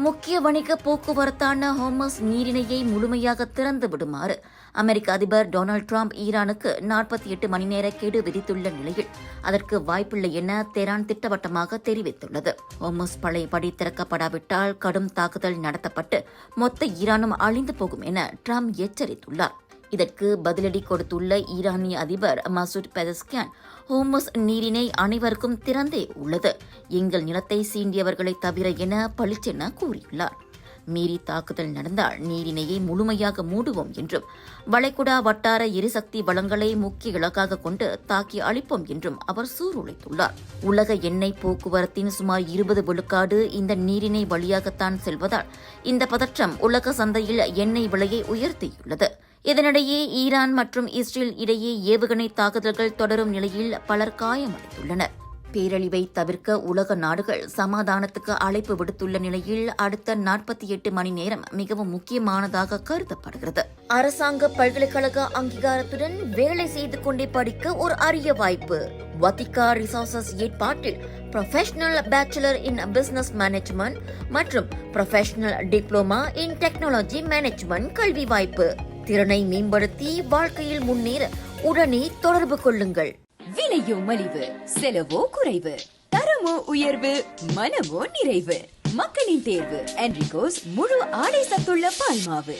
முக்கிய வணிக போக்குவரத்தான ஹோர்முஸ் நீரிணையை முழுமையாக திறந்து விடுமாறு அமெரிக்க அதிபர் டொனால்டு டிரம்ப் ஈரானுக்கு 48 மணி நேர கெடு விதித்துள்ள நிலையில் அதற்கு வாய்ப்பில்லை என தெஹ்ரான் திட்டவட்டமாக தெரிவித்துள்ளது. ஹோர்முஸ் பழையபடி திறக்கப்படாவிட்டால் கடும் தாக்குதல் நடத்தப்பட்டு மொத்த ஈரானும் அழிந்து போகும் என டிரம்ப் எச்சரித்துள்ளார். இதற்கு பதிலடி கொடுத்துள்ள ஈரானிய அதிபர் மசூத் பெசஸ்கியான், ஹோர்முஸ் நீரிணை அனைவருக்கும் திறந்தே உள்ளது, எங்கள் நிலத்தை சீண்டியவர்களை தவிர என பளிச்சென கூறியுள்ளார். மீறி தாக்குதல் நடந்தால் நீரிணையை முழுமையாக மூடுவோம் என்றும் வளைகுடா வட்டார எரிசக்தி வளங்களை முக்கிய இலக்காக கொண்டு தாக்கி அழிப்போம் என்றும் அவர் சூளுரைத்துள்ளார். உலக எண்ணெய் போக்குவரத்தின் சுமார் 20 விழுக்காடு இந்த நீரிணை வழியாகத்தான் செல்வதால் இந்த பதற்றம் உலக சந்தையில் எண்ணெய் விலையை உயர்த்தியுள்ளது. இதனிடையே ஈரான் மற்றும் இஸ்ரேல் இடையே ஏவுகணை தாக்குதல்கள் தொடரும் நிலையில் பலர் காயமடைந்துள்ளனர். பேரழிவை தவிர்க்க உலக நாடுகள் சமாதானத்துக்கு அழைப்பு விடுத்துள்ள நிலையில் அடுத்த 48 மணி நேரம் மிகவும் முக்கியமானதாக கருதப்படுகிறது. அரசாங்க பல்கலைக்கழக அங்கீகாரத்துடன் வேலை செய்து கொண்டே படிக்க ஒரு அரிய வாய்ப்பு. வத்திகா ரிசோர்சஸ் ஏற்பாட்டில் professional bachelor in business management மற்றும் professional diploma in technology management கல்வி வாய்ப்பு. திறனை மேம்படுத்தி வாழ்க்கையில் முன்னேற உடனே தொடர்பு கொள்ளுங்கள். விலையோ மலிவு, செலவோ குறைவு, தரமோ உயர்வு, மனமோ நிறைவு. மக்களின் தேர்வு என்ரிகோஸ் முழு ஆடை சத்துள்ள பால்மாவு.